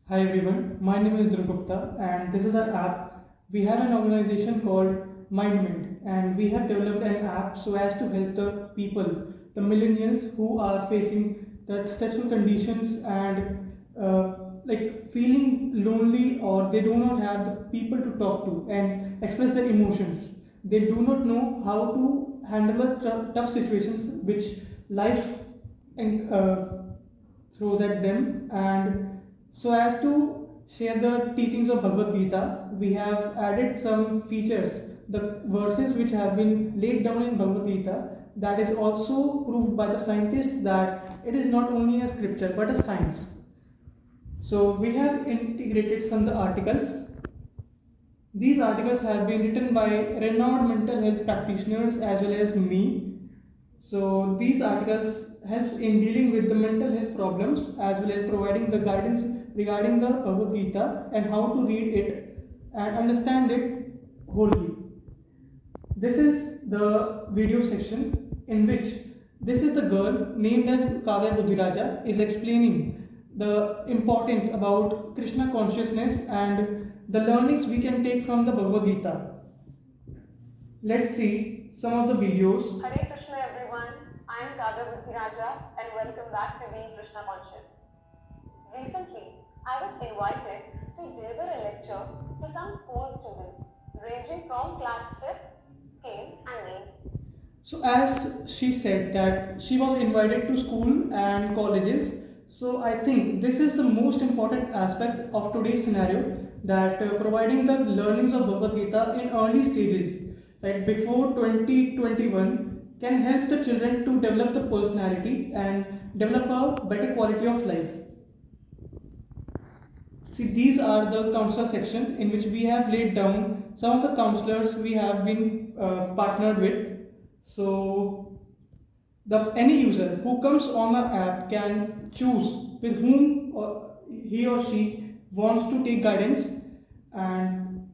Hi everyone, my name is Dhruv Gupta and this is our app. We have an organization called MindMint and we have developed an app so as to help the people, the millennials who are facing the stressful conditions and feeling lonely, or they do not have the people to talk to and express their emotions. They do not know how to handle the tough situations which life throws at them. And so as to share the teachings of Bhagavad Gita, we have added some features, the verses which have been laid down in Bhagavad Gita, that is also proved by the scientists that it is not only a scripture but a science. So we have integrated some of the articles. These articles have been written by renowned mental health practitioners as well as me. So these articles helps in dealing with the mental health problems as well as providing the guidance regarding the Bhagavad Gita and how to read it and understand it wholly. This is the video section in which this is the girl named as Kavya Buddhiraja is explaining the importance about Krishna consciousness and the learnings we can take from the Bhagavad Gita. Let's see some of the videos. Hare Krishna everyone, I am Kavya Buddhiraja and welcome back to Being Krishna Conscious. Recently, I was invited to deliver a lecture to some school students ranging from class 5th, scale and name. So as she said that she was invited to school and colleges, so I think this is the most important aspect of today's scenario, that providing the learnings of Bhagavad Gita in early stages, like before 2021, can help the children to develop the personality and develop a better quality of life. See, these are the counselor section in which we have laid down some of the counselors we have been partnered with. So any user who comes on our app can choose with whom he or she wants to take guidance, and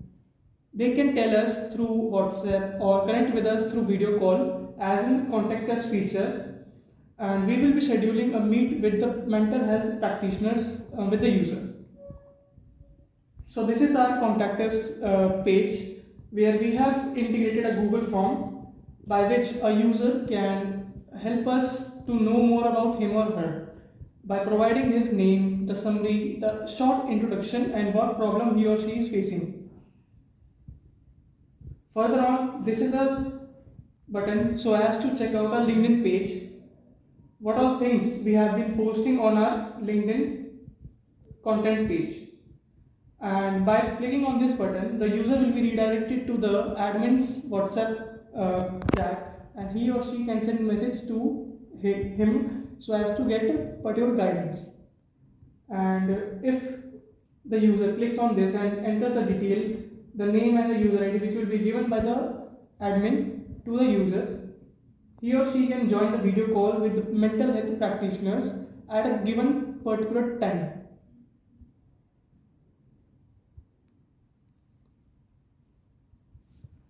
they can tell us through WhatsApp or connect with us through video call as in contact us feature, and we will be scheduling a meet with the mental health practitioners with the user. So this is our contact us page where we have integrated a Google form by which a user can help us to know more about him or her by providing his name, the summary, the short introduction and what problem he or she is facing. Further on, this is a button so as to check out our LinkedIn page, what all things we have been posting on our LinkedIn content page. And by clicking on this button, the user will be redirected to the admin's WhatsApp chat, and he or she can send message to him so as to get a particular guidance. And if the user clicks on this and enters the detail, the name and the user ID which will be given by the admin to the user, he or she can join the video call with the mental health practitioners at a given particular time.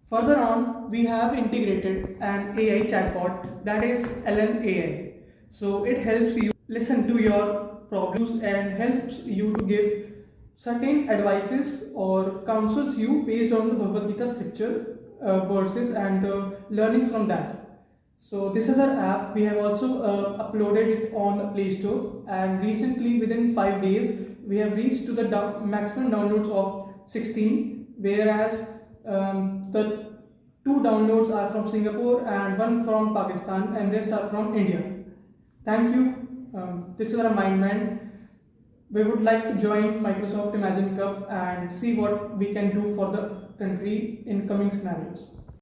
Further on, we have integrated an AI chatbot, that is LMAI. So it helps you listen to your problems and helps you to give certain advices or counsels you based on the Bhagavad Gita scripture verses and the learnings from that. So this is our app. We have also uploaded it on the Play Store, and recently within 5 days we have reached to the maximum downloads of 16, whereas the 2 downloads are from Singapore and 1 from Pakistan and rest are from India. Thank you. This is our MindMan. We would like to join Microsoft Imagine Cup and see what we can do for the country in coming scenarios.